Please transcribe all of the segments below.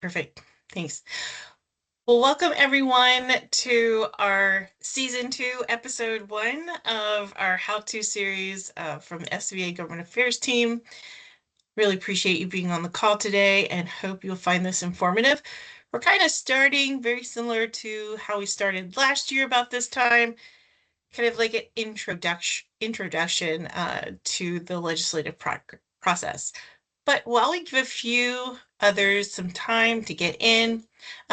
Perfect. Thanks. Well, welcome everyone to our season 2, episode 1 of our how-to series from the SVA Government Affairs team. Really appreciate you being on the call today and hope you'll find this informative. We're kind of starting very similar to how we started last year about this time, kind of like an introduction to the legislative process. But while we give a few others some time to get in,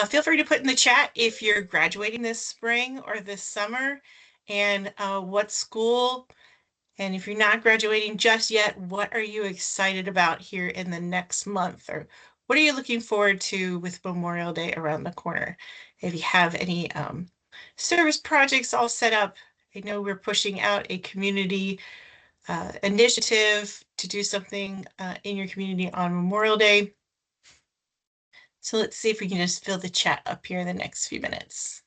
feel free to put in the chat if you're graduating this spring or this summer and what school. And if you're not graduating just yet, what are you excited about here in the next month? Or what are you looking forward to with Memorial Day around the corner? If you have any service projects all set up, I know we're pushing out a community initiative to do something in your community on Memorial Day. So let's see if we can just fill the chat up here in the next few minutes.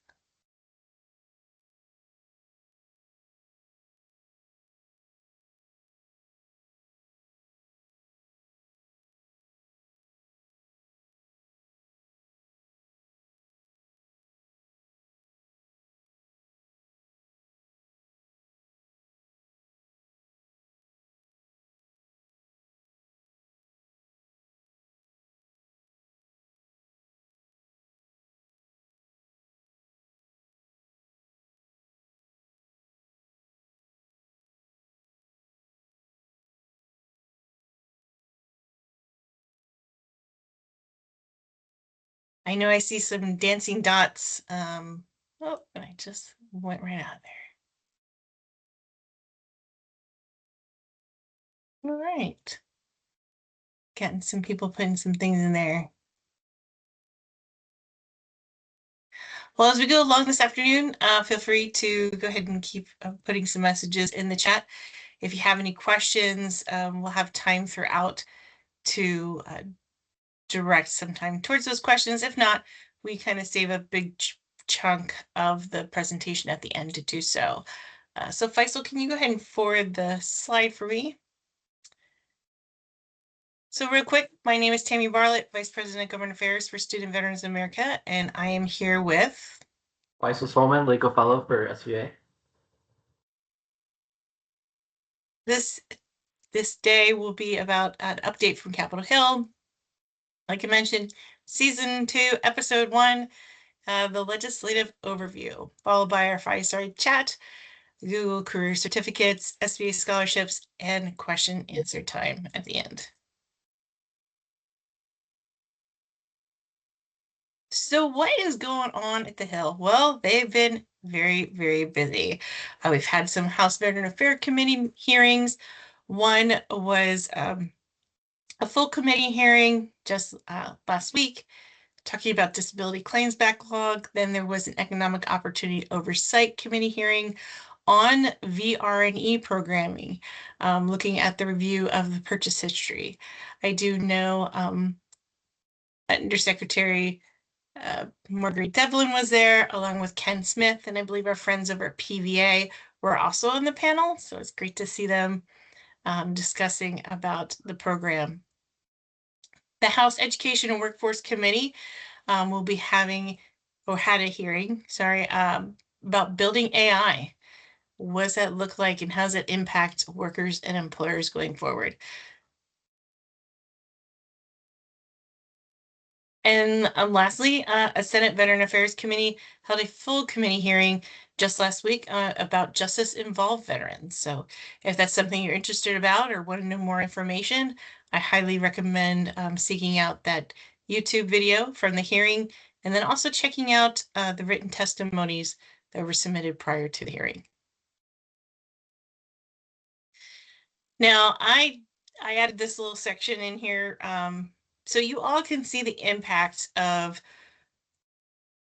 I know I see some dancing dots. Oh, I just went right out there. All right. Getting some people putting some things in there. Well, as we go along this afternoon, feel free to go ahead and keep putting some messages in the chat. If you have any questions, we'll have time throughout to direct some time towards those questions. If not, we kind of save a big chunk of the presentation at the end to do so. So Faisal, can you go ahead and forward the slide for me? So real quick, my name is Tammy Bartlett, Vice President of Government Affairs for Student Veterans of America, and I am here with Faisal Solman, Legal Fellow for SVA. this day will be about an update from Capitol Hill. Like I mentioned, season 2, episode 1, the legislative overview, followed by our fireside chat, Google Career Certificates, SVA scholarships, and question answer time at the end. So what is going on at the Hill? Well, they've been very, very busy. We've had some House Veteran Affairs Committee hearings. One was a full committee hearing just last week, talking about disability claims backlog. Then there was an Economic Opportunity Oversight Committee hearing on VR&E programming, looking at the review of the purchase history. I do know Undersecretary Marguerite Devlin was there, along with Ken Smith, and I believe our friends over at PVA were also on the panel, so it's great to see them discussing about the program. The House Education and Workforce Committee will be having, or had a hearing, about building AI. What does that look like and how does it impact workers and employers going forward? And lastly, a Senate Veteran Affairs Committee held a full committee hearing just last week about justice-involved veterans. So if that's something you're interested about or want to know more information, I highly recommend seeking out that YouTube video from the hearing, and then also checking out the written testimonies that were submitted prior to the hearing. Now, I added this little section in here so you all can see the impact of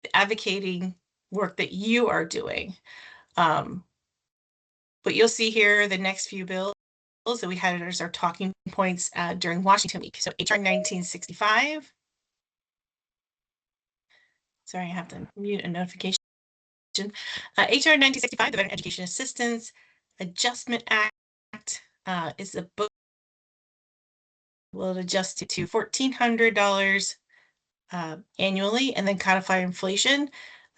the advocating work that you are doing. But you'll see here the next few bills that we had as our talking points during Washington Week. So HR 1965. Sorry, I have to mute a notification. HR 1965, the Veteran Education Assistance Adjustment Act, is a book will adjust to $1,400 annually and then codify inflation.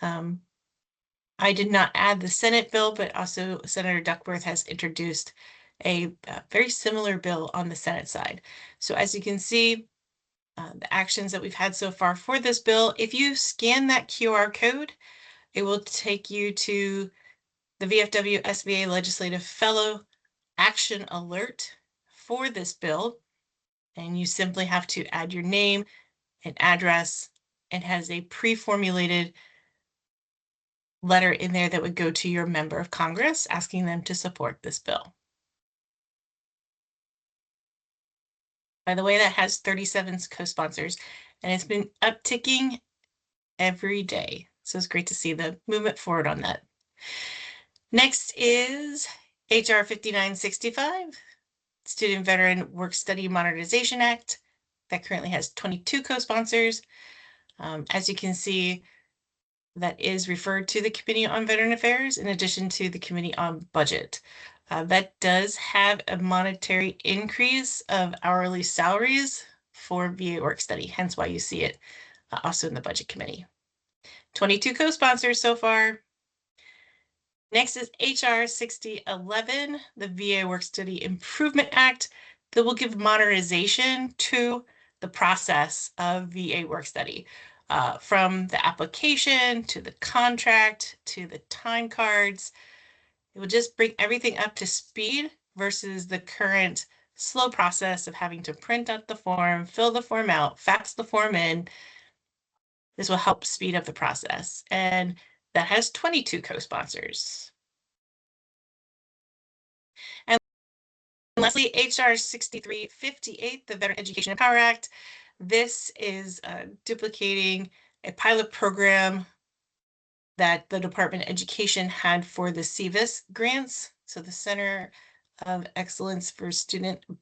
I did not add the Senate bill, but also Senator Duckworth has introduced a very similar bill on the Senate side. So as you can see, the actions that we've had so far for this bill, if you scan that QR code, it will take you to the VFW SVA Legislative Fellow Action Alert for this bill. And you simply have to add your name and address. It has a pre-formulated letter in there that would go to your member of Congress asking them to support this bill. By the way, that has 37 co-sponsors, and it's been upticking every day. So it's great to see the movement forward on that. Next is HR 5965, Student Veteran Work Study Modernization Act, that currently has 22 co-sponsors. As you can see, that is referred to the Committee on Veteran Affairs in addition to the Committee on Budget. That does have a monetary increase of hourly salaries for VA work study, hence why you see it also in the Budget Committee. 22 co-sponsors so far. Next is HR 6011, the VA Work Study Improvement Act, that will give modernization to the process of VA work study. From the application to the contract to the time cards. It will just bring everything up to speed versus the current slow process of having to print out the form, fill the form out, fax the form in. This will help speed up the process. And that has 22 co-sponsors. And lastly, HR 6358, the Veteran Education and Power Act. This is duplicating a pilot program that the Department of Education had for the CVIS grants, so the Center of Excellence for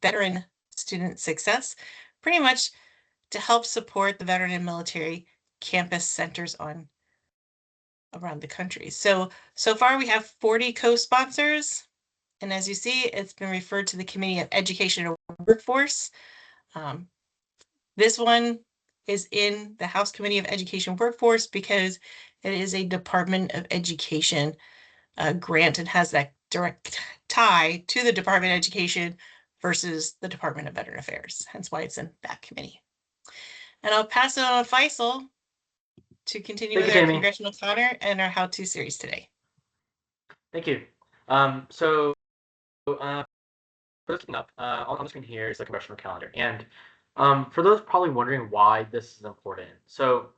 Veteran Student Success, pretty much to help support the veteran and military campus centers around the country. So far we have 40 co-sponsors, and as you see, it's been referred to the Committee of Education and Workforce. This one is in the House Committee of Education Workforce because it is a Department of Education grant and has that direct tie to the Department of Education versus the Department of Veteran Affairs, hence why it's in that committee. And I'll pass it on to Faisal to continue with our Congressional Counter and our how-to series today. Thank you. So for looking up, on the screen here is the congressional calendar. And for those probably wondering why this is important. So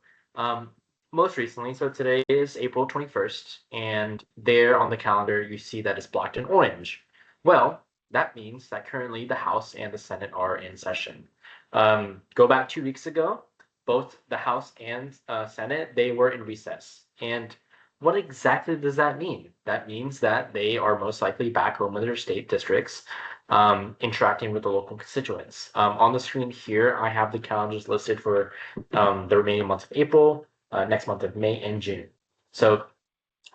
most recently, so today is April 21st, and there on the calendar, you see that it's blocked in orange. Well, that means that currently the House and the Senate are in session. Go back 2 weeks ago, both the House and Senate, they were in recess. And what exactly does that mean? That means that they are most likely back home in their state districts, interacting with the local constituents. On the screen here, I have the calendars listed for the remaining months of April, next month of May and June. So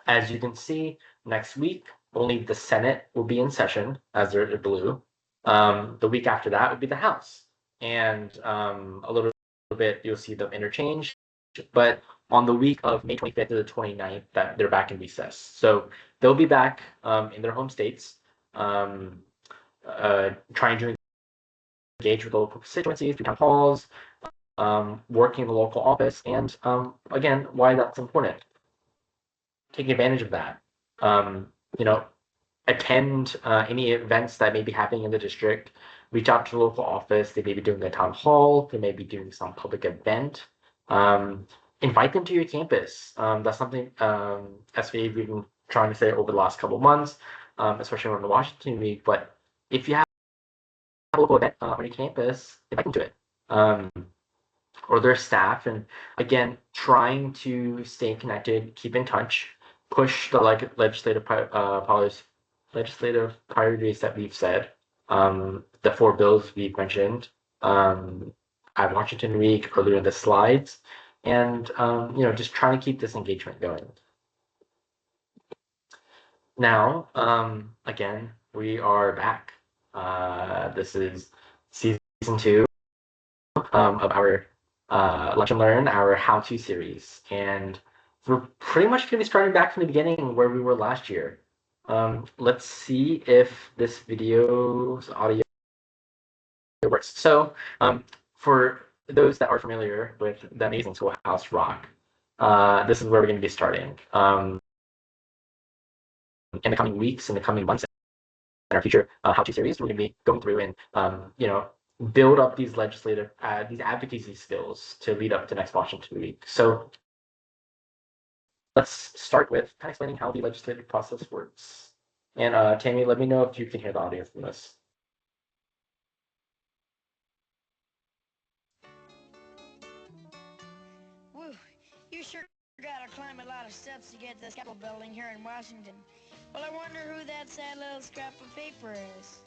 as you can see, next week, only the Senate will be in session as they're blue. The week after that would be the House. And a little bit, you'll see them interchange. But on the week of May 25th to the 29th, that they're back in recess. So they'll be back in their home states, trying to engage with the local constituencies through town halls, working in the local office, and again, why that's important. Taking advantage of that. You know, attend any events that may be happening in the district, reach out to the local office. They may be doing a town hall, they may be doing some public event. Invite them to your campus. That's something SVA we've been trying to say over the last couple of months, especially around the Washington week. But if you have a local event on your campus, invite them to it. Or their staff, and again, trying to stay connected, keep in touch, push the legislative priorities that we've said, the 4 bills we've mentioned at Washington Week, earlier in the slides, and just trying to keep this engagement going. Now, again, we are back. This is season 2 of our Lunch and Learn, our how-to series. And we're pretty much going to be starting back from the beginning where we were last year. Let's see if this video's audio works. So, for those that are familiar with the amazing Schoolhouse Rock, this is where we're going to be starting. In the coming weeks, in the coming months, in our future how-to series, we're going to be going through and build up these these advocacy skills to lead up to next Washington Week. So let's start with kind of explaining how the legislative process works. And Tammy, let me know if you can hear the audio from this. Woo, you sure gotta climb a lot of steps to get to this Capitol building here in Washington. Well, I wonder who that sad little scrap of paper is.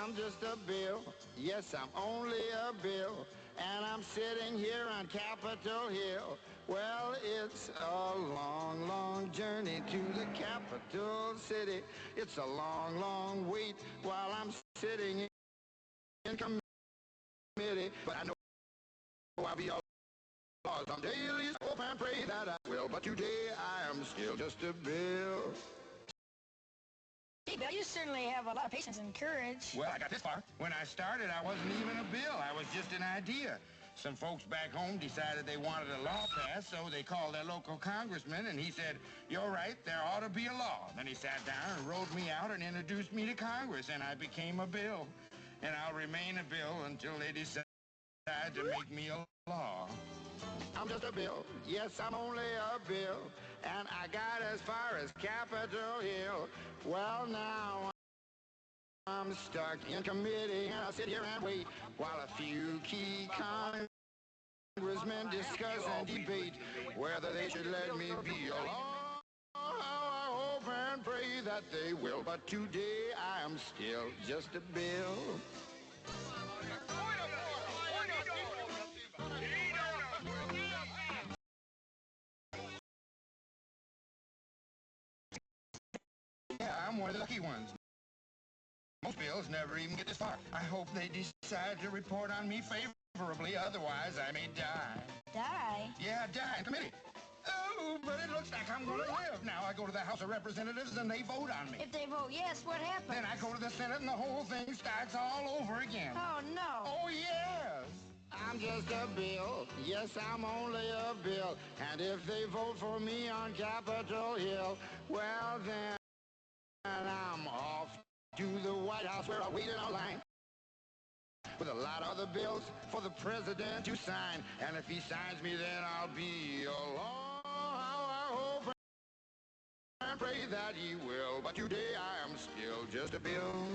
I'm just a bill, yes, I'm only a bill, and I'm sitting here on Capitol Hill. Well, it's a long, long journey to the capital city. It's a long, long wait while I'm sitting in committee, but I know I'll be all laws on daily, hope and pray that I will, but today I am still just a bill. Hey, Bill, you certainly have a lot of patience and courage. Well, I got this far. When I started, I wasn't even a bill. I was just an idea. Some folks back home decided they wanted a law passed, so they called their local congressman, and he said, "You're right, there ought to be a law." Then he sat down and wrote me out and introduced me to Congress, and I became a bill. And I'll remain a bill until they decide to make me a law. I'm just a bill. Yes, I'm only a bill. And I got as far as Capitol Hill. Well, now I'm stuck in committee, and I'll sit here and wait while a few key congressmen discuss and debate whether they should let me be a law. I hope and pray that they will, but today I am still just a bill. Yeah, I'm one of the lucky ones. Most bills never even get this far. I hope they decide to report on me favorably, otherwise I may die. Die? Yeah, die in committee. Oh, but it looks like I'm gonna live. Now I go to the House of Representatives and they vote on me. If they vote yes, what happens? Then I go to the Senate and the whole thing starts all over again. Oh, no. Oh, yes. I'm just a bill. Yes, I'm only a bill. And if they vote for me on Capitol Hill, well, then I'm off to the White House where I wait in a line with a lot of other bills for the president to sign. And if he signs me, then I'll be a law. I hope and pray that he will. But today I am still just a bill.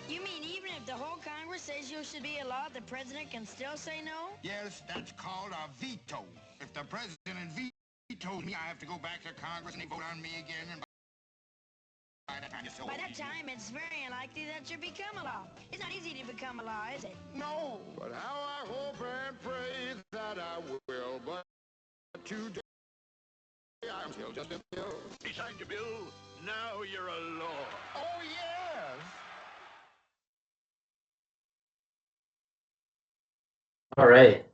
You mean even if the whole Congress says you should be a law, the president can still say no? Yes, that's called a veto. If the president vetoes me, I have to go back to Congress and they vote on me again. And By that time, it's very unlikely that you become a law. It's not easy to become a law, is it? No, but how I hope and pray that I will. But today I'm still just a bill. He signed your bill. Now you're a law. Oh, yes. All right.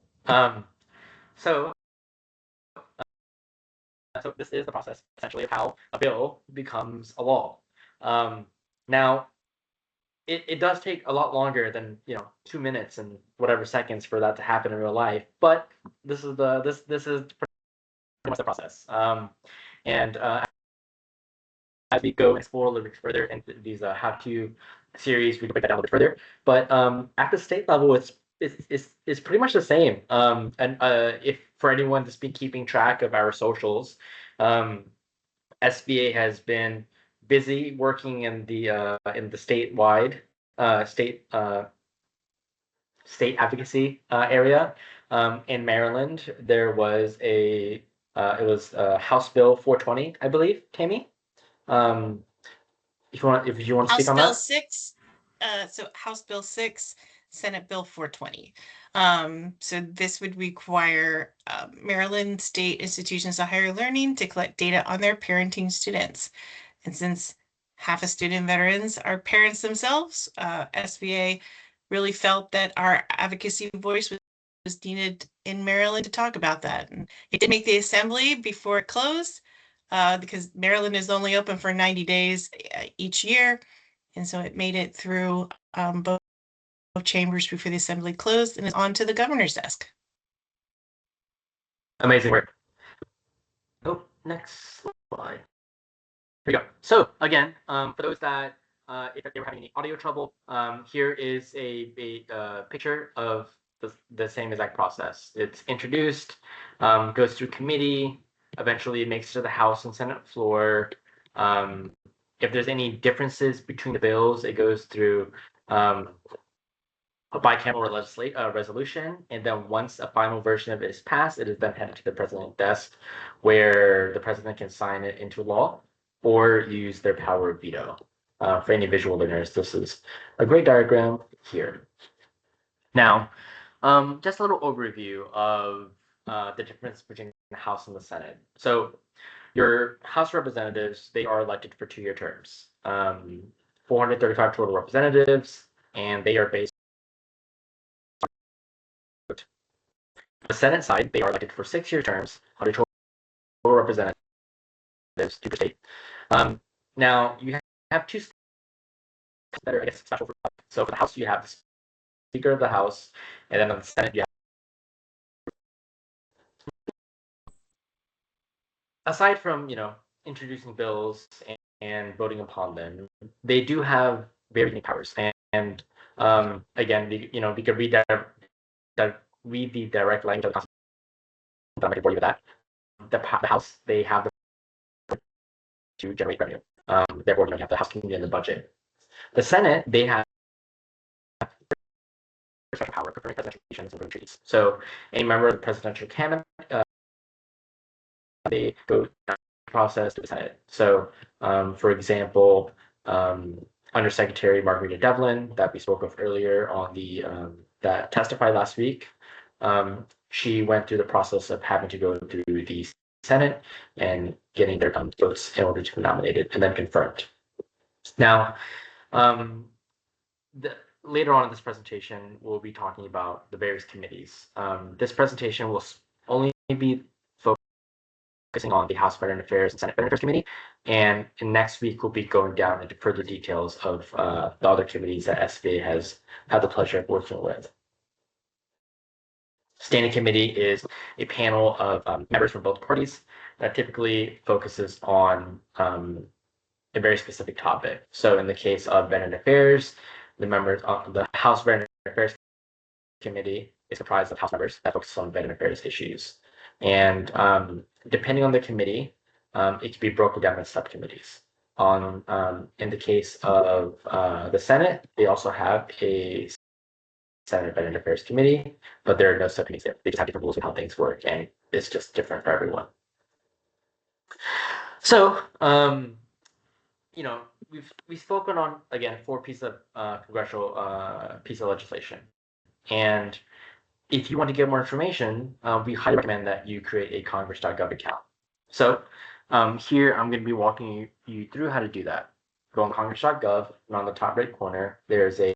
So so this is the process essentially of how a bill becomes a law. Now, it does take a lot longer than 2 minutes and whatever seconds for that to happen in real life, but this is pretty much the process. And as we go explore a little bit further into these how-to series, we can break that down a little bit further. But at the state level, it's pretty much the same. And if for anyone that's been keeping track of our socials, SVA has been busy working in the statewide state advocacy area. In Maryland, there was it was House Bill 420, I believe, Tammy. If you want to speak House on Bill that. 6, so House Bill 6, Senate Bill 420. So this would require Maryland state institutions of higher learning to collect data on their parenting students. And since half of student veterans are parents themselves, SVA really felt that our advocacy voice was needed in Maryland to talk about that. And it did make the assembly before it closed because Maryland is only open for 90 days each year. And so it made it through both chambers before the assembly closed and is on to the governor's desk. Amazing work. Oh, next slide. Here we go. So again, for those that if they were having any audio trouble, here is a picture of the same exact process. It's introduced, goes through committee, eventually it makes it to the House and Senate floor. If there's any differences between the bills, it goes through a bicameral resolution, and then once a final version of it is passed, it is then headed to the president's desk, where the president can sign it into law or use their power of veto. For any visual learners, this is a great diagram here. Now, just a little overview of the difference between the House and the Senate. So your House representatives, they are elected for 2-year terms. 435 total representatives, and they are based on the Senate side. They are elected for 6-year terms, 100 total representatives to the state. Now you have two that are, I guess, special for. So for the House, you have the Speaker of the House, and then on the Senate, you have. Aside from introducing bills and voting upon them, they do have very unique powers. And again, we could read read the direct language of the Constitution. I'm not going to bore you with that. The House, they have the to generate revenue. Therefore, you have the House committee and the budget. The Senate, they have special power preparing presidential and voting treaties. So any member of the presidential cabinet, they go process to the Senate. So, for example, Undersecretary Margarita Devlin, that we spoke of earlier on the that testified last week, she went through the process of having to go through the Senate and getting their votes in order to be nominated and then confirmed. Now, later on in this presentation, we'll be talking about the various committees. This presentation will only be focusing on the House Veteran Affairs and Senate Veteran Affairs Committee, and next week we'll be going down into further details of the other committees that SVA has had the pleasure of working with. Standing committee is a panel of members from both parties that typically focuses on a very specific topic. So in the case of Veteran Affairs, the members of the House Veteran Affairs Committee is comprised of House members that focus on veteran affairs issues. And depending on the committee, it can be broken down into subcommittees. In the case of the Senate, they also have a Senate Veteran Affairs Committee, but there are no subcommittees there. They just have different rules of how things work, and it's just different for everyone. So, we've spoken on, again, 4 pieces of congressional piece of legislation. And if you want to get more information, we highly recommend that you create a congress.gov account. So here I'm going to be walking you through how to do that. Go on congress.gov, and on the top right corner, there's a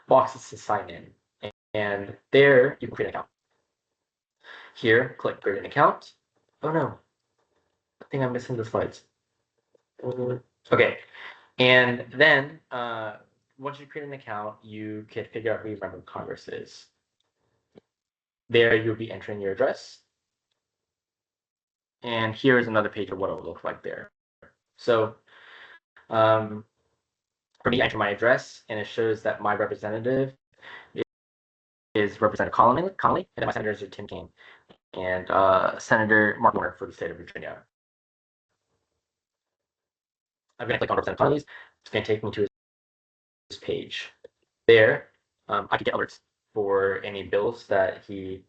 box that says sign in. And there you can create an account. Here, click create an account. Oh no, I think I'm missing the slides. Okay, and then once you create an account, you can figure out who your member of Congress is. There you'll be entering your address. And here is another page of what it will look like there. So for me, I enter my address, and it shows that my representative is Representative Connolly, and my senators are Tim Kaine and Senator Mark Warner for the state of Virginia. I'm going to click on Representative Connolly's. It's going to take me to this page. There, I can get alerts for any bills that he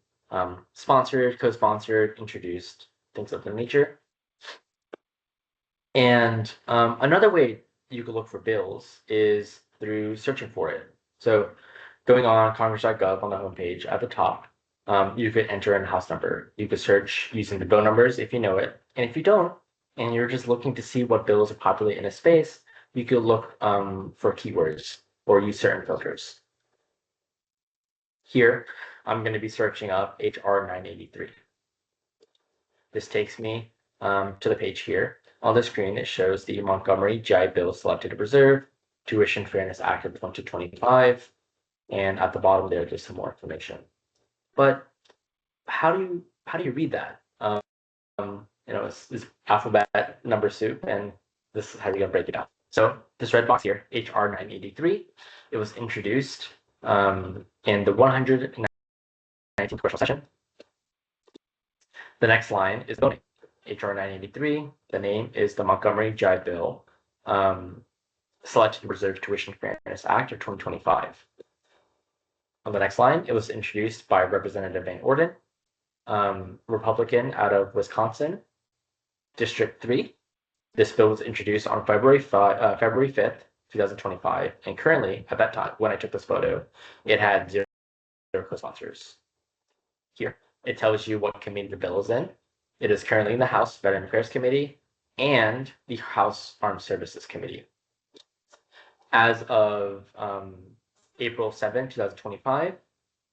sponsored, co-sponsored, introduced, things of that nature. And another way you could look for bills is through searching for it. So going on congress.gov on the homepage at the top, you could enter in a house number. You could search using the bill numbers if you know it. And if you don't, and you're just looking to see what bills are popular in a space, you could look for keywords or use certain filters. Here, I'm going to be searching up HR 983. This takes me to the page here. On the screen, it shows the Montgomery GI Bill selected to preserve, Tuition Fairness Act of 2025, and at the bottom there, there's some more information. But how do you read that? It's alphabet number soup, and this is how you're gonna break it down. So this red box here, HR 983, it was introduced in the 119th congressional session. The next line is voting. HR 983, the name is the Montgomery GI Bill, selected to preserve Tuition Fairness Act of 2025. On the next line, it was introduced by Representative Van Orden, Republican out of Wisconsin, District 3. This bill was introduced on February 5th, 2025, and currently, at that time, when I took this photo, it had zero co-sponsors. Here, it tells you what committee the bill is in. It is currently in the House Veteran Affairs Committee and the House Armed Services Committee. As of April 7, 2025,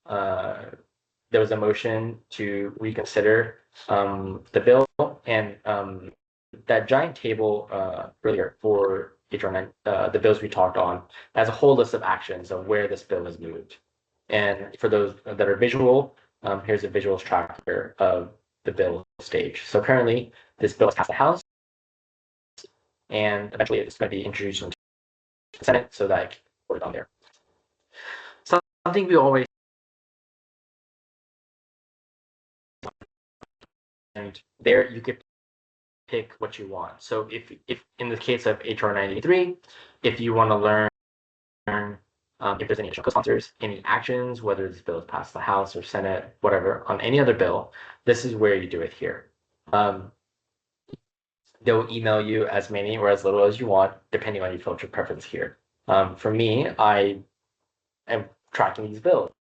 there was a motion to reconsider the bill, and that giant table earlier for HR 9, the bills we talked on, has a whole list of actions of where this bill is moved. And for those that are visual, here's a visuals tracker of the bill stage. So currently, this bill has passed the House, and eventually it's going to be introduced into the Senate so that I can put it on there. Something we always, and there you could pick what you want. So if in the case of HR 983, if you want to learn if there's any additional co-sponsors, any actions, whether this bill is passed the House or Senate, whatever, on any other bill, this is where you do it here. They'll email you as many or as little as you want, depending on your filter preference here. For me, I am tracking these bills,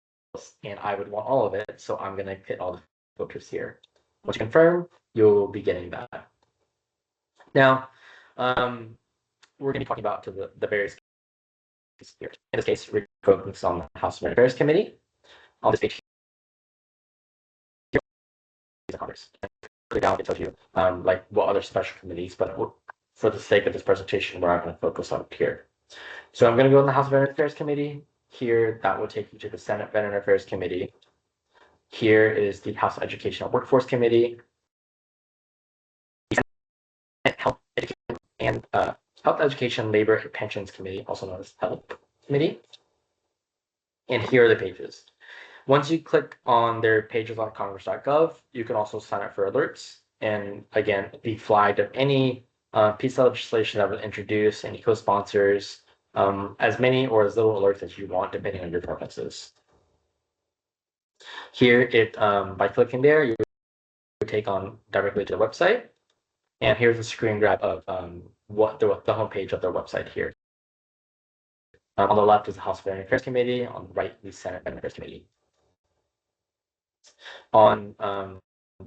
and I would want all of it, so I'm going to hit all the filters here. Once you confirm, you'll be getting that. Now, we're going to be talking about the various cases here. In this case, we're focused on the House Veteran Affairs Committee. On this page here, Congress. Click down, it tells you like what other special committees, but for the sake of this presentation, we're not going to focus on here. So I'm going to go in the House Veteran Affairs Committee. Here, that will take you to the Senate Veteran Affairs Committee. Here is the House Education and Workforce Committee, Health Education and Health Education, Labor, and Pensions Committee, also known as Health Committee. And here are the pages. Once you click on their pages on congress.gov, you can also sign up for alerts and, again, be flagged of any piece of legislation that was introduced, any co-sponsors, as many or as little alerts as you want, depending on your preferences. Here, by clicking there, you take on directly to the website. And here's a screen grab of what the homepage of their website here. On the left is the House Veteran Affairs Committee. On the right, the Senate Veteran Affairs Committee. On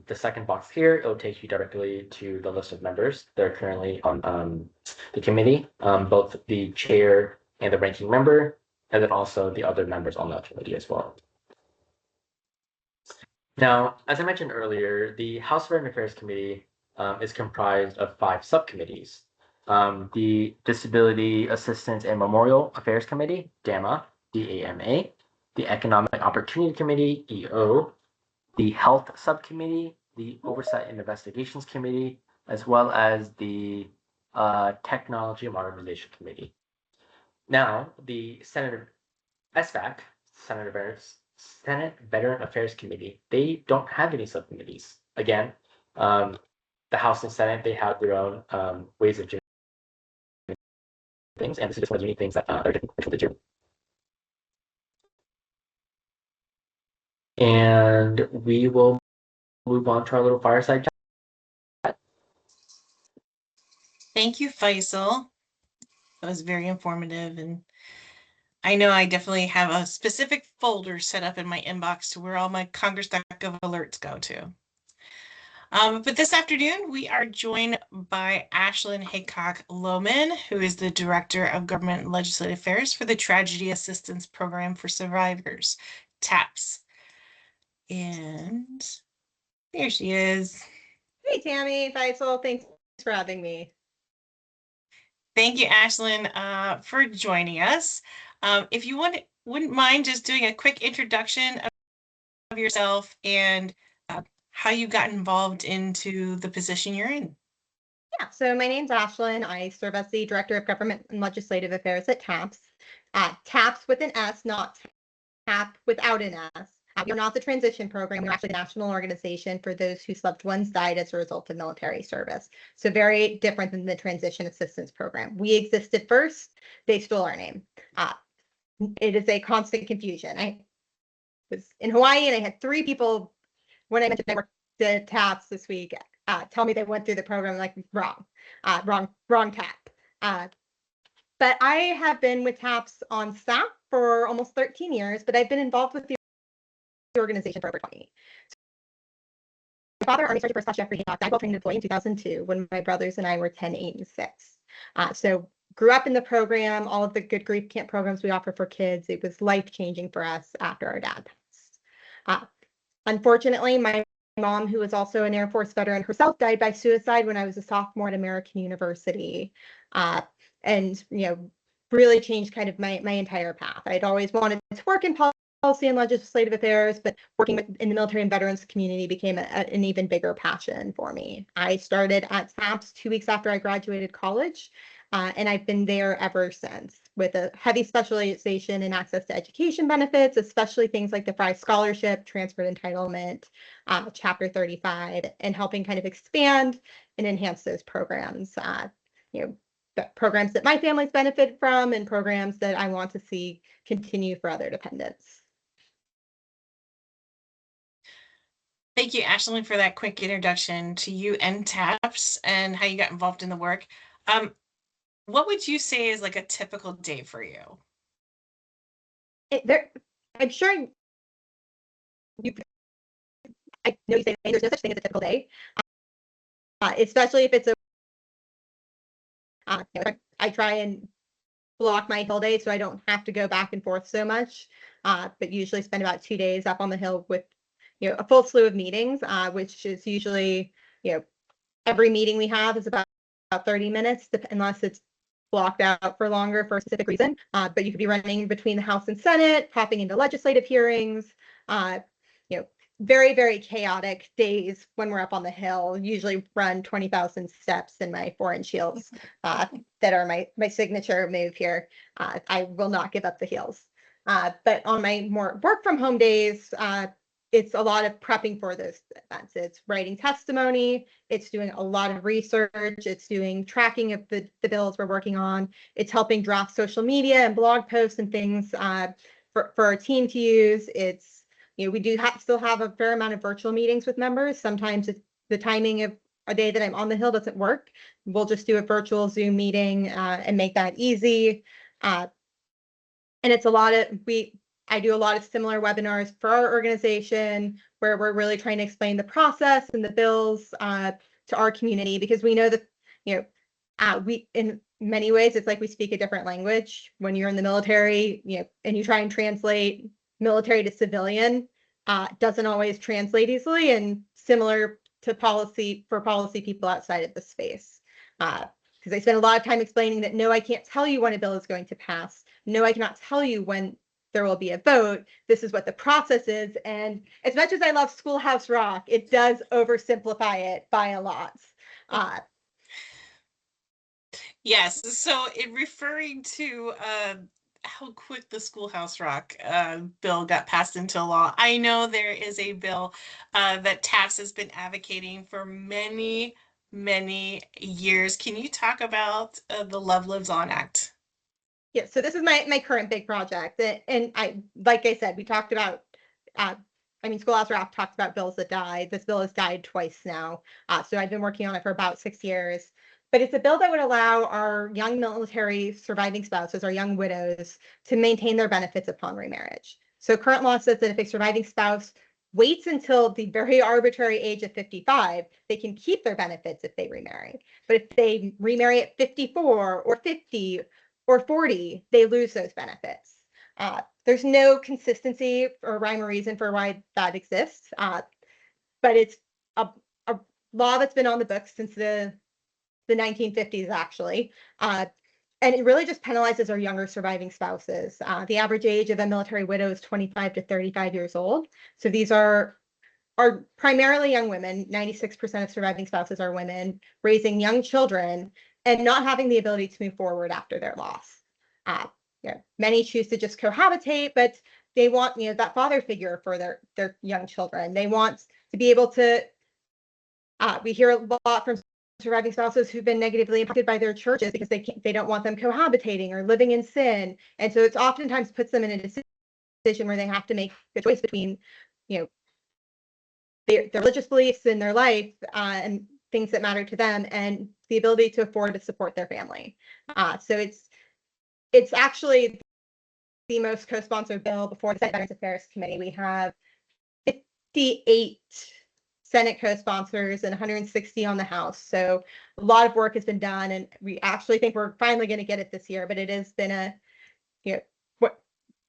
the second box here, it'll take you directly to the list of members that are currently on the committee, both the chair and the ranking member, and then also the other members on that committee as well. Now, as I mentioned earlier, the House Veteran Affairs Committee is comprised of 5 subcommittees. The Disability Assistance and Memorial Affairs Committee, DAMA, DAMA, the Economic Opportunity Committee, EO, the Health Subcommittee, the Oversight and Investigations Committee, as well as the Technology Modernization Committee. Now, the Senate SVAC, Senate Veteran Affairs Committee, they don't have any subcommittees. Again, the House and Senate, they have their own ways of doing things, and this is just one of the unique things that are different between the two. And we will move on to our little fireside chat. Thank you, Faisal. That was very informative, and I know I definitely have a specific folder set up in my inbox to where all my Congress.gov alerts go to. But this afternoon, we are joined by Ashlyn Haycock Lohman, who is the Director of Government and Legislative Affairs for the Tragedy Assistance Program for Survivors, TAPS. And there she is. Hey, Tammy, Faisal, thanks for having me. Thank you, Ashlyn, for joining us. If you wouldn't mind just doing a quick introduction of yourself and how you got involved into the position you're in. Yeah, so my name's Ashlyn. I serve as the Director of Government and Legislative Affairs at TAPS. TAPS with an S, not TAP without an S. We are not the transition program. We're actually the national organization for those whose loved ones died as a result of military service. So very different than the transition assistance program. We existed first. They stole our name. It is a constant confusion. I was in Hawaii and I had 3 people when I mentioned I worked the TAPS this week tell me they went through the program like wrong TAP. But I have been with TAPS on staff for almost 13 years, but I've been involved with the organization for over 20. My father, Army Sergeant First Class Jeffrey Haydock, died while training deployed in 2002 when my brothers and I were 10, 8, and 6. So grew up in the program, all of the good grief camp programs we offer for kids. It was life-changing for us after our dad passed. Unfortunately, my mom, who was also an Air Force veteran herself, died by suicide when I was a sophomore at American University. And, really changed kind of my entire path. I'd always wanted to work in policy and legislative affairs, but working in the military and veterans community became an even bigger passion for me. I started at TAPS 2 weeks after I graduated college. And I've been there ever since with a heavy specialization in access to education benefits, especially things like the Frye Scholarship, transfer entitlement, Chapter 35, and helping kind of expand and enhance those programs. The programs that my family's benefited from and programs that I want to see continue for other dependents. Thank you, Ashlyn, for that quick introduction to you and TAPS and how you got involved in the work. What would you say is like a typical day for you? I'm sure I know you say there's no such thing as a typical day, especially if it's I try and block my hill day so I don't have to go back and forth so much, but usually spend about 2 days up on the hill with a full slew of meetings, which is usually every meeting we have is about 30 minutes unless it's blocked out for longer for a specific reason. But you could be running between the House and Senate, popping into legislative hearings, very, very chaotic days when we're up on the hill. Usually run 20,000 steps in my 4-inch heels that are my signature move here. I will not give up the heels. But on my more work from home days, it's a lot of prepping for those events. It's writing testimony. It's doing a lot of research. It's doing tracking of the bills we're working on. It's helping draft social media and blog posts and things for our team to use. It's, we do still have a fair amount of virtual meetings with members. Sometimes the timing of a day that I'm on the Hill doesn't work. We'll just do a virtual Zoom meeting and make that easy. And it's a lot of, I do a lot of similar webinars for our organization where we're really trying to explain the process and the bills to our community, because we know that, we, in many ways, it's like we speak a different language. When you're in the military, and you try and translate military to civilian, doesn't always translate easily, and similar to policy for policy people outside of the space. Because I spend a lot of time explaining that, no, I can't tell you when a bill is going to pass. No, I cannot tell you when there will be a vote. This is what the process is. And as much as I love Schoolhouse Rock, it does oversimplify it by a lot. Yes, so in referring to how quick the Schoolhouse Rock bill got passed into law, I know there is a bill that TAPS has been advocating for many, many years. Can you talk about the Love Lives On Act? Yeah, so this is my current big project. And like I said, we talked about, Schoolhouse Rock talked about bills that died. This bill has died twice now. So I've been working on it for about 6 years. But it's a bill that would allow our young military surviving spouses, our young widows, to maintain their benefits upon remarriage. So current law says that if a surviving spouse waits until the very arbitrary age of 55, they can keep their benefits if they remarry. But if they remarry at 54 or 50 or 40, they lose those benefits. There's no consistency or rhyme or reason for why that exists, but it's a law that's been on the books since the 1950s, actually. And it really just penalizes our younger surviving spouses. The average age of a military widow is 25 to 35 years old. So these are primarily young women. 96% of surviving spouses are women, raising young children and not having the ability to move forward after their loss. Many choose to just cohabitate, but they want that father figure for their young children. They want to be able to. We hear a lot from surviving spouses who've been negatively impacted by their churches because they don't want them cohabitating or living in sin, and so it's oftentimes puts them in a decision where they have to make a choice between their religious beliefs in their life and things that matter to them, and the ability to afford to support their family. So it's actually the most co-sponsored bill before the Senate Veterans Affairs Committee. We have 58 Senate co-sponsors and 160 on the House. So a lot of work has been done, and we actually think we're finally going to get it this year, but it has been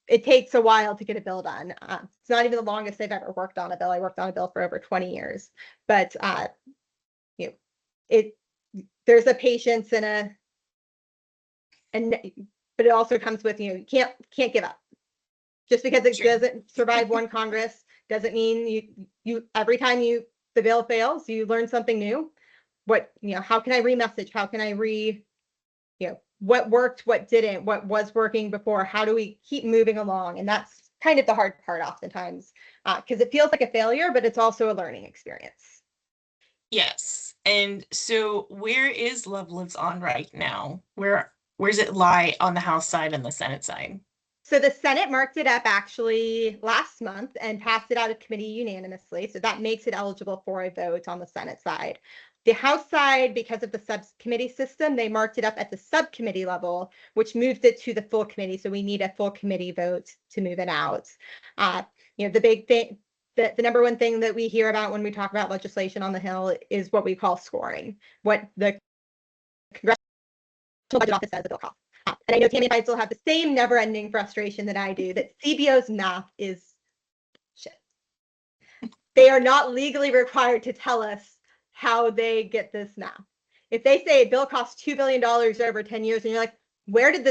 it takes a while to get a bill done. It's not even the longest I've ever worked on a bill. I worked on a bill for over 20 years, but there's a patience but it also comes with, you can't give up. Just because it doesn't survive one Congress doesn't mean you every time the bill fails, you learn something new. How can I remessage? How can I what worked, what didn't, what was working before? How do we keep moving along? And that's kind of the hard part oftentimes, because it feels like a failure, but it's also a learning experience. Yes. And so where is Love Lives On right now? Where's it lie on the House side and the Senate side? So the Senate marked it up actually last month and passed it out of committee unanimously. So that makes it eligible for a vote on the Senate side. The House side, because of the subcommittee system, they marked it up at the subcommittee level, which moved it to the full committee. So we need a full committee vote to move it out. The big thing, the number one thing that we hear about when we talk about legislation on the Hill is what we call scoring, what the Congressional Budget Office says the bill costs. And I know Tammy and I still have the same never-ending frustration that I do, that CBO's math is shit. They are not legally required to tell us how they get this math. If they say a bill costs $2 billion over 10 years, and you're like, where did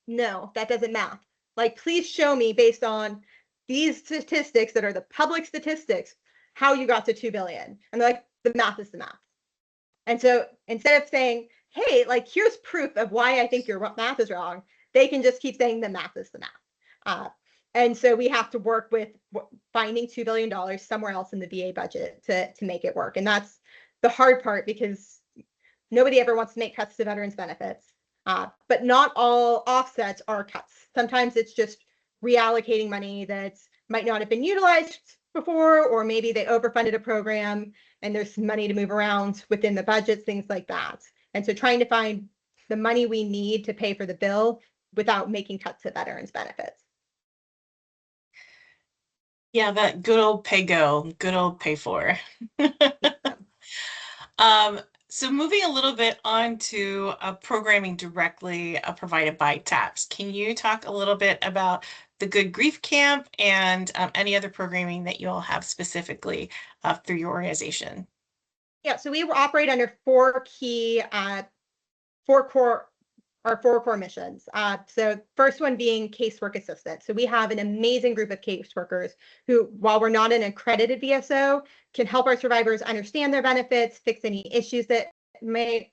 no, that doesn't math. Like, please show me based on these statistics that are the public statistics, how you got to 2 billion. And they're like, the math is the math. And so instead of saying, hey, like, here's proof of why I think your math is wrong, they can just keep saying the math is the math. And so we have to work with finding $2 billion somewhere else in the VA budget to make it work. And that's the hard part, because nobody ever wants to make cuts to veterans benefits. But not all offsets are cuts. Sometimes it's just reallocating money that might not have been utilized before, or maybe they overfunded a program and there's some money to move around within the budgets, things like that. And so trying to find the money we need to pay for the bill without making cuts to veterans benefits. Yeah, that good old pay go, good old pay for. So moving a little bit on to programming directly provided by TAPS, can you talk a little bit about the Good Grief Camp and any other programming that you all have specifically through your organization? Yeah, so we operate under four core missions. So first one being casework assistance. So we have an amazing group of caseworkers who, while we're not an accredited VSO, can help our survivors understand their benefits, fix any issues that may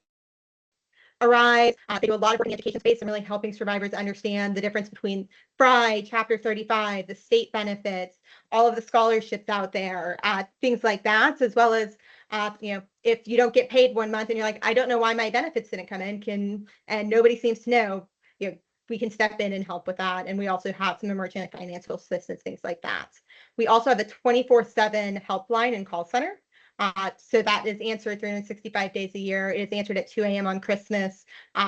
arise. They do a lot of work in the education space and really helping survivors understand the difference between FRI, Chapter 35, the state benefits, all of the scholarships out there, things like that, as well as if you don't get paid 1 month and you're like, I don't know why my benefits didn't come in, and nobody seems to know, we can step in and help with that. And we also have some emergent financial assistance, things like that. We also have a 24/7 helpline and call center. So that is answered 365 days a year. It is answered at 2 a.m. on Christmas,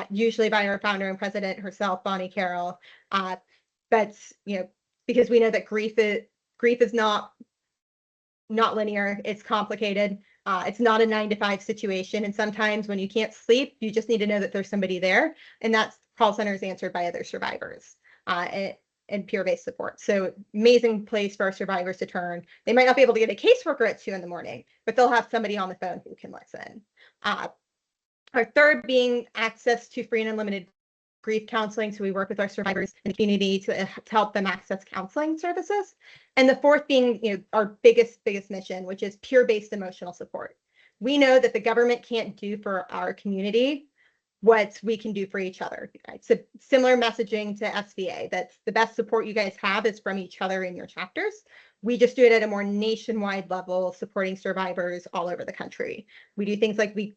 usually by our founder and president herself, Bonnie Carroll. But because we know that grief is not linear, it's complicated. It's not a 9-to-5 situation, and sometimes when you can't sleep, you just need to know that there's somebody there, and that call center is answered by other survivors. And and peer-based support. So amazing place for our survivors to turn. They might not be able to get a caseworker at 2 in the morning, but they'll have somebody on the phone who can listen. Our third being access to free and unlimited grief counseling. So we work with our survivors in the community to help them access counseling services. And the fourth being, our biggest mission, which is peer-based emotional support. We know that the government can't do for our community what we can do for each other. Right? So similar messaging to SVA, that the best support you guys have is from each other in your chapters. We just do it at a more nationwide level, supporting survivors all over the country. We do things like we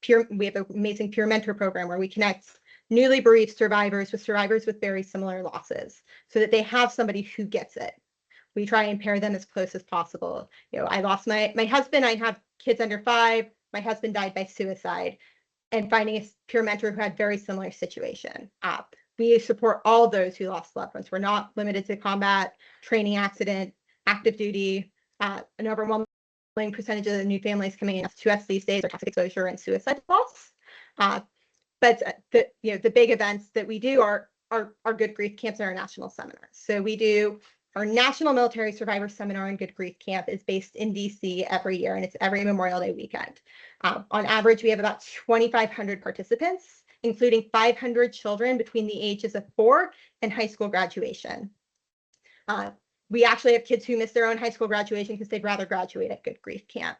have an amazing peer mentor program where we connect newly bereaved survivors with very similar losses so that they have somebody who gets it. We try and pair them as close as possible. I lost my husband. I have kids under 5. My husband died by suicide, and finding a peer mentor who had very similar situation. We support all those who lost loved ones. We're not limited to combat, training accident, active duty. An overwhelming percentage of the new families coming in to us these days are toxic exposure and suicide loss. But the big events that we do are Good Grief Camps and our national seminars. So we do our National Military Survivor Seminar and Good Grief Camp is based in DC every year, and it's every Memorial Day weekend. On average, we have about 2,500 participants, including 500 children between the ages of 4 and high school graduation. We actually have kids who miss their own high school graduation because they'd rather graduate at Good Grief Camp.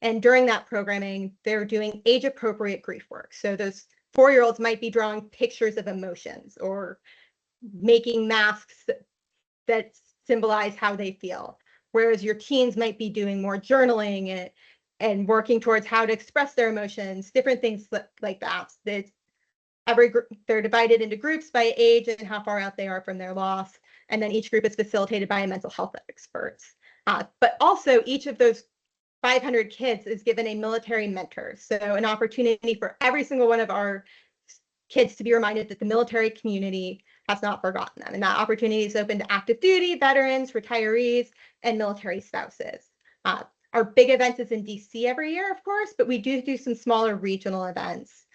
And during that programming, they're doing age-appropriate grief work. So those 4-year-olds might be drawing pictures of emotions or making masks that symbolize how they feel, whereas your teens might be doing more journaling and working towards how to express their emotions, different things like that. They're divided into groups by age and how far out they are from their loss, and then each group is facilitated by a mental health expert. But also, each of those 500 kids is given a military mentor, so an opportunity for every single one of our kids to be reminded that the military community has not forgotten them. And that opportunity is open to active duty, veterans, retirees, and military spouses. Our big event is in DC every year, of course, but we do some smaller regional events.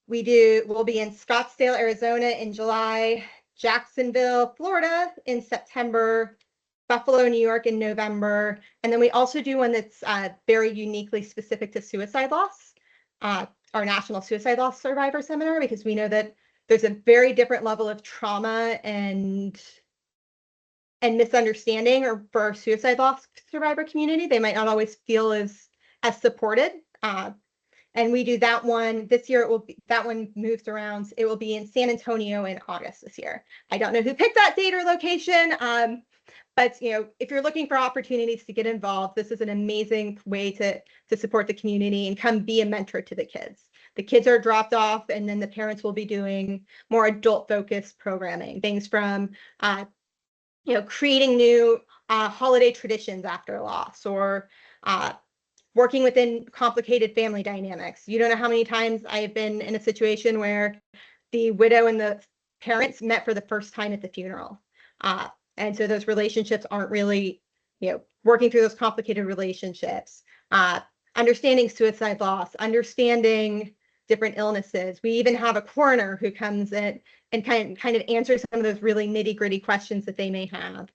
We'll be in Scottsdale, Arizona in July, Jacksonville, Florida in September, Buffalo, New York in November. And then we also do one that's very uniquely specific to suicide loss, our National Suicide Loss Survivor Seminar, because we know that there's a very different level of trauma and misunderstanding for our suicide loss survivor community. They might not always feel as supported. And we do that one this year. That one moves around. It will be in San Antonio in August this year. I don't know who picked that date or location, but if you're looking for opportunities to get involved, this is an amazing way to support the community and come be a mentor to the kids. The kids are dropped off, and then the parents will be doing more adult-focused programming, things from creating new holiday traditions after loss, or working within complicated family dynamics. You don't know how many times I've been in a situation where the widow and the parents met for the first time at the funeral. And so those relationships aren't really, working through those complicated relationships, understanding suicide loss, understanding different illnesses. We even have a coroner who comes in and kind of answers some of those really nitty-gritty questions that they may have.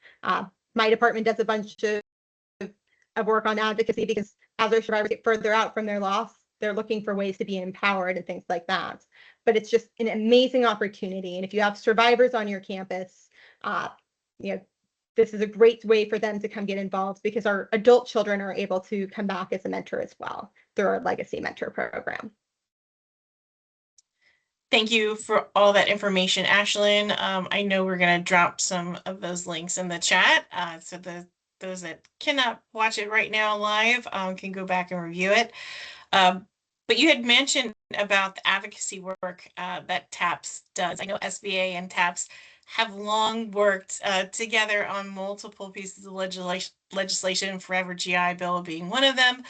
My department does a bunch of work on advocacy because as our survivors get further out from their loss, they're looking for ways to be empowered and things like that. But it's just an amazing opportunity. And if you have survivors on your campus, this is a great way for them to come get involved, because our adult children are able to come back as a mentor as well through our Legacy Mentor program. Thank you for all that information, Ashlyn. I know we're going to drop some of those links in the chat, so those that cannot watch it right now live can go back and review it. But you had mentioned about the advocacy work that TAPS does. I know SVA and TAPS have long worked together on multiple pieces of legislation, Forever GI Bill being one of them.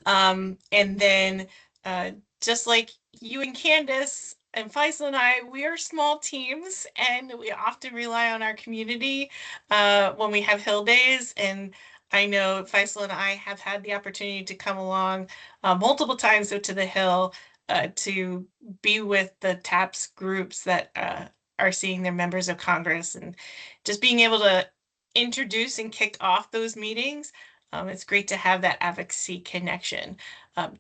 And then just like you and Candace and Faisal and I, we are small teams, and we often rely on our community when we have Hill days. And I know Faisal and I have had the opportunity to come along multiple times to the Hill to be with the TAPS groups that are seeing their members of Congress, and just being able to introduce and kick off those meetings. It's great to have that advocacy connection.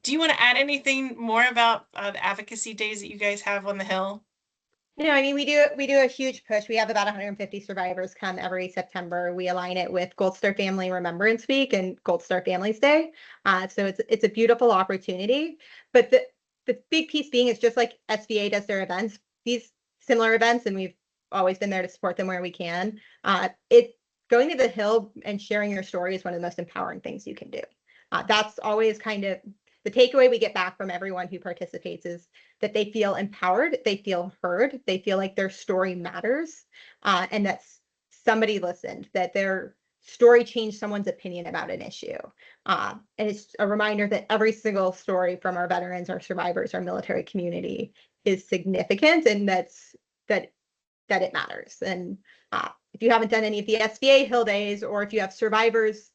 Do you want to add anything more about the advocacy days that you guys have on the Hill? No, I mean, we do a huge push. We have about 150 survivors come every September. We align it with Gold Star Family Remembrance Week and Gold Star Families Day. So it's a beautiful opportunity. But the big piece being is just like SVA does their events, these similar events, and we've always been there to support them where we can. It going to the Hill and sharing your story is one of the most empowering things you can do. That's always kind of the takeaway we get back from everyone who participates is that they feel empowered, they feel heard, they feel like their story matters, and that somebody listened, that their story changed someone's opinion about an issue. And it's a reminder that every single story from our veterans, our survivors, our military community is significant, and that it matters. And if you haven't done any of the SVA Hill Days, or if you have survivors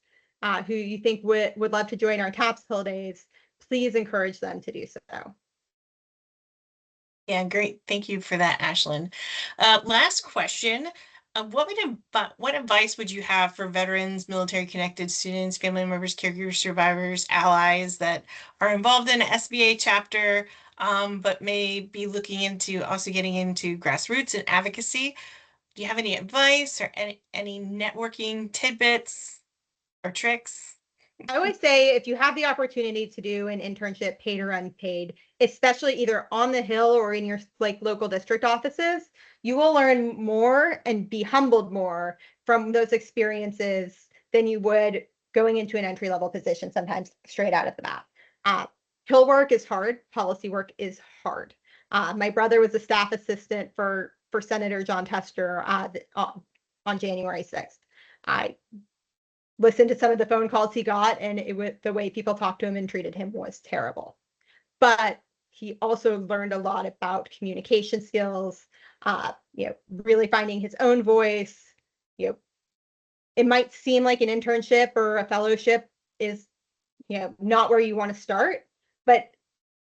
who you think would love to join our TAPS Hill Days, please encourage them to do so. Yeah, great. Thank you for that, Ashlyn. Last question. What advice would you have for veterans, military-connected students, family members, caregivers, survivors, allies that are involved in an SVA chapter, but may be looking into also getting into grassroots and advocacy? Do you have any advice or any networking tidbits or tricks? I always say if you have the opportunity to do an internship, paid or unpaid, especially either on the Hill or in your like local district offices, you will learn more and be humbled more from those experiences than you would going into an entry level position, sometimes straight out of the bat. Hill work is hard. Policy work is hard. My brother was a staff assistant for Senator John Tester on January 6th. I listened to some of the phone calls he got, and it was the way people talked to him and treated him was terrible. But he also learned a lot about communication skills, really finding his own voice. It might seem like an internship or a fellowship is, not where you want to start, but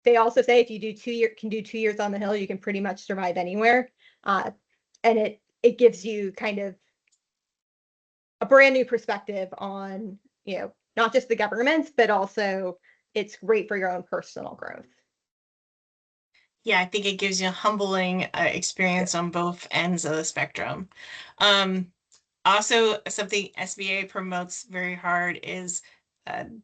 they also say if you do can do 2 years on the Hill, you can pretty much survive anywhere. And it gives you kind of a brand new perspective on, not just the government, but also it's great for your own personal growth. Yeah, I think it gives you a humbling experience on both ends of the spectrum. Also, something SVA promotes very hard is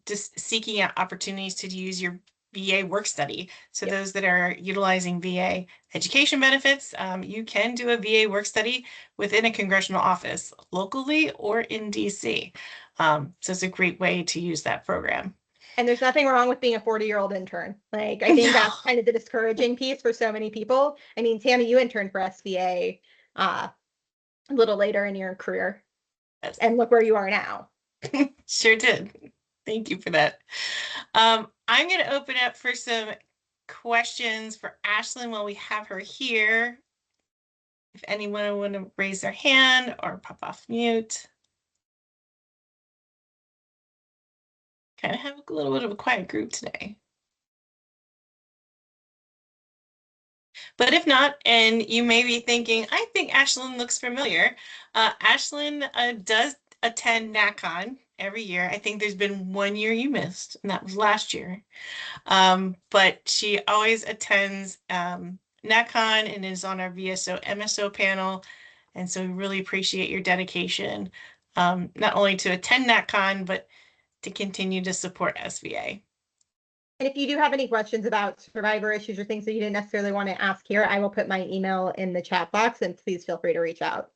just seeking out opportunities to use your VA work study. So those that are utilizing VA education benefits, you can do a VA work study within a congressional office, locally or in DC. So it's a great way to use that program. And there's nothing wrong with being a 40-year-old intern. Like, I think that's kind of the discouraging piece for so many people. I mean, Tammy, you interned for SVA a little later in your career. Yes. And look where you are now. Sure did. Thank you for that. I'm going to open up for some questions for Ashlyn while we have her here. If anyone want to raise their hand or pop off mute. Kind of have a little bit of a quiet group today. But if not, and you may be thinking, I think Ashlyn looks familiar. Ashlyn does attend NACON every year. I think there's been 1 year you missed, and that was last year. But she always attends NACON and is on our VSO MSO panel. And so we really appreciate your dedication, not only to attend NACON, but to continue to support SVA. And if you do have any questions about survivor issues or things that you didn't necessarily want to ask here, I will put my email in the chat box, and please feel free to reach out.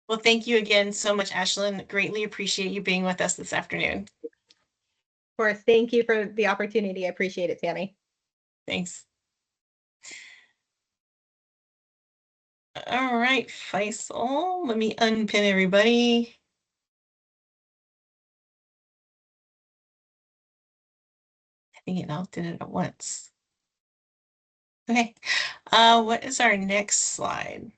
Well, thank you again so much, Ashlyn. Greatly appreciate you being with us this afternoon. Of course, thank you for the opportunity. I appreciate it, Tammy. Thanks. All right, Faisal, let me unpin everybody. I think it all did it at once. Okay, what is our next slide?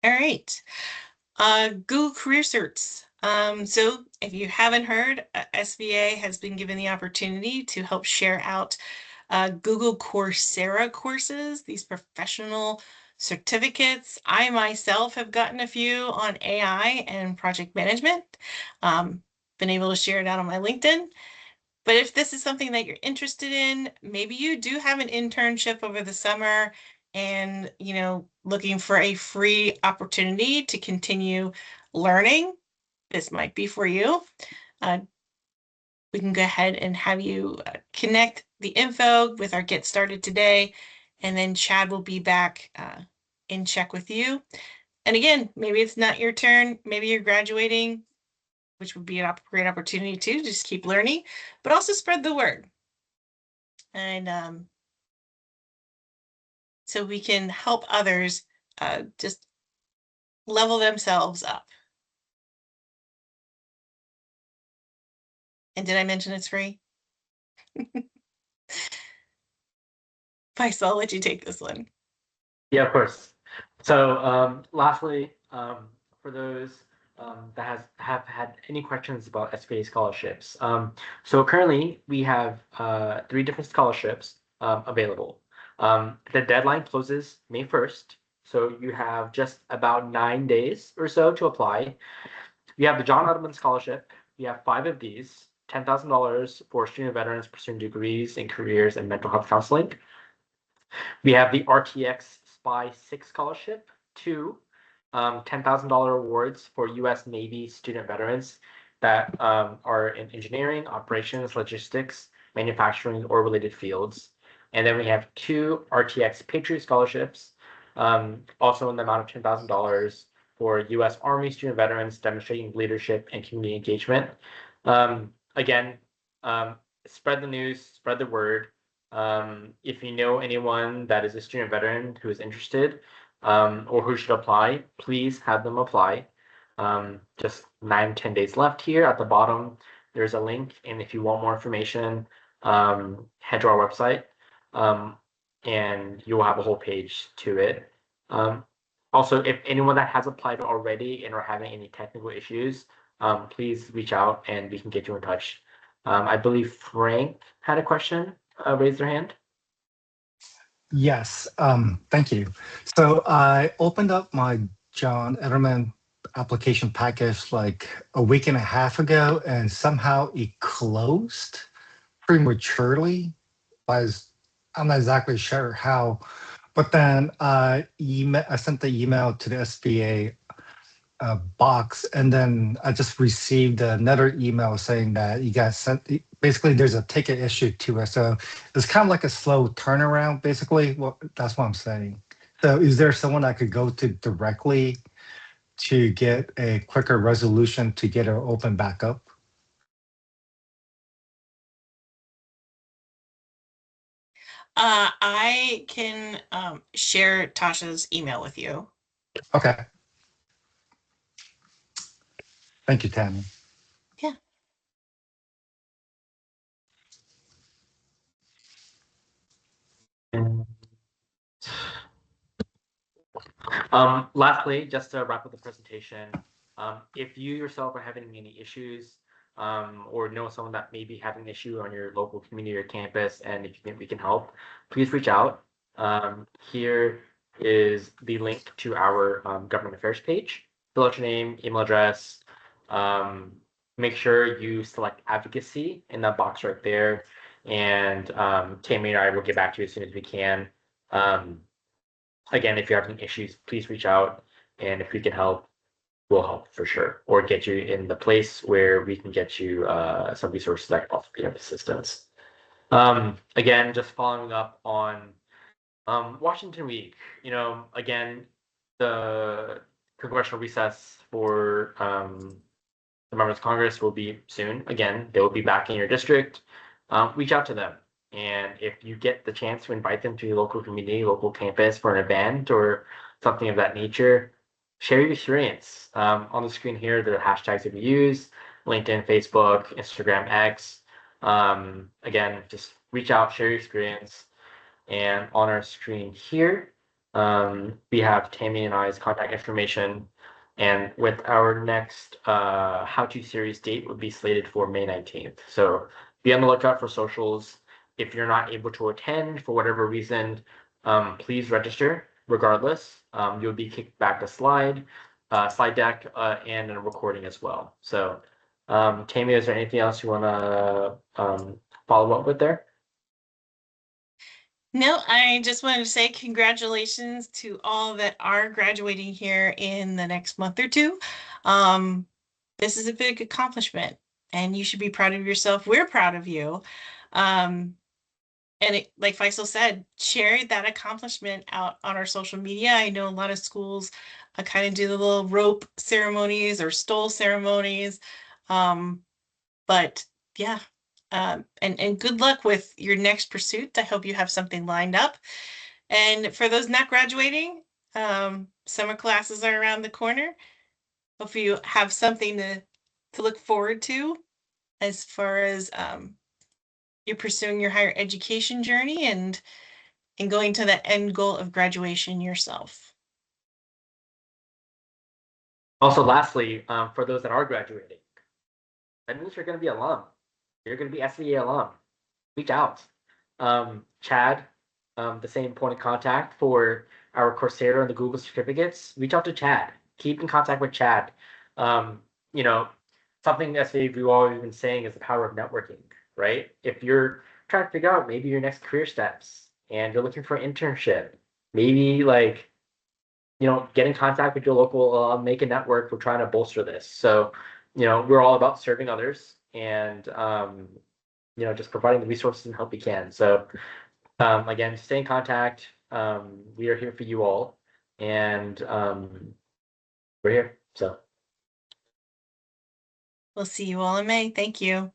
All right, Google Career Certs. So if you haven't heard, SVA has been given the opportunity to help share out Google Coursera courses, these professional certificates. I myself have gotten a few on AI and project management. Been able to share it out on my LinkedIn. But if this is something that you're interested in, maybe you do have an internship over the summer and, looking for a free opportunity to continue learning, this might be for you. We can go ahead and have you connect the info with our Get Started Today, and then Chad will be back in check with you. And again, maybe it's not your turn, maybe you're graduating, which would be a great opportunity to just keep learning, but also spread the word. And so we can help others just level themselves up. And did I mention it's free? Faisal, I'll let you take this one. Yeah, of course. So, lastly, for those that have had any questions about SVA scholarships, so currently we have 3 different scholarships available. The deadline closes May 1st, so you have just about 9 days or so to apply. We have the John Edelman Scholarship. We have 5 of these, $10,000 for student veterans pursuing degrees in careers and mental health counseling. We have the RTX SPY 6 Scholarship, 2 $10,000 awards for U.S. Navy student veterans that are in engineering, operations, logistics, manufacturing, or related fields. And then we have 2 RTX Patriot Scholarships, also in the amount of $10,000 for U.S. Army student veterans demonstrating leadership and community engagement. Again, spread the news, spread the word. If you know anyone that is a student veteran who is interested or who should apply, please have them apply. Just 9-10 days left here. At the bottom, there's a link. And if you want more information, head to our website and you will have a whole page to it. Also, if anyone that has applied already and are having any technical issues, please reach out and we can get you in touch. I believe Frank had a question. Raise their hand. Yes, thank you. So I opened up my John Edelman application package like a week and a half ago, and somehow it closed prematurely. I'm not exactly sure how, but then I sent the email to the SVA box, and then I just received another email saying that you guys sent. Basically, there's a ticket issued to us, so it's kind of like a slow turnaround. Basically, well, that's what I'm saying. So, is there someone I could go to directly to get a quicker resolution to get it open back up? I can share Tasha's email with you. Okay. Thank you, Tammy. Yeah. Lastly, just to wrap up the presentation, if you yourself are having any issues or know someone that may be having an issue on your local community or campus, and if you think we can help, please reach out. Here is the link to our government affairs page. Fill out your name, email address. Make sure you select advocacy in that box right there. And Tammy and I will get back to you as soon as we can. Again, if you're having issues, please reach out. And if we can help, we'll help for sure. Or get you in the place where we can get you some resources that can also be of assistance. Again, just following up on Washington Week, again, the congressional recess for the members of Congress will be soon. Again, they will be back in your district. Reach out to them. And if you get the chance to invite them to your local community, local campus for an event or something of that nature, share your experience. On the screen here, there are hashtags that we use: LinkedIn, Facebook, Instagram, X. Again, just reach out, share your experience. And on our screen here, we have Tammy and I's contact information. And with our next how-to series date would be slated for May 19th. So be on the lookout for socials. if you're not able to attend for whatever reason, please register regardless. You'll be kicked back a slide deck, and a recording as well. So, Tammy, is there anything else you want to follow up with there? No, I just wanted to say congratulations to all that are graduating here in the next month or two. This is a big accomplishment, and you should be proud of yourself. We're proud of you. Um, and like Faisal said, share that accomplishment out on our social media. I know a lot of schools kind of do the little rope ceremonies or stole ceremonies. But yeah, and good luck with your next pursuit. I hope you have something lined up. And for those not graduating, summer classes are around the corner. Hope you have something to look forward to as far as you're pursuing your higher education journey and going to that end goal of graduation yourself. Also, lastly, for those that are graduating, that means you're going to be alum. You're going to be SVA alum. Reach out. Chad, the same point of contact for our Coursera and the Google certificates. Reach out to Chad. Keep in contact with Chad. You know, something SVA we've always been saying is the power of networking, right? If you're trying to figure out maybe your next career steps and you're looking for an internship, maybe like, get in contact with your local, make a network. We're trying to bolster this. So, we're all about serving others and, just providing the resources and help we can. So, again, stay in contact. We are here for you all, and we're here. So, We'll see you all in May. Thank you.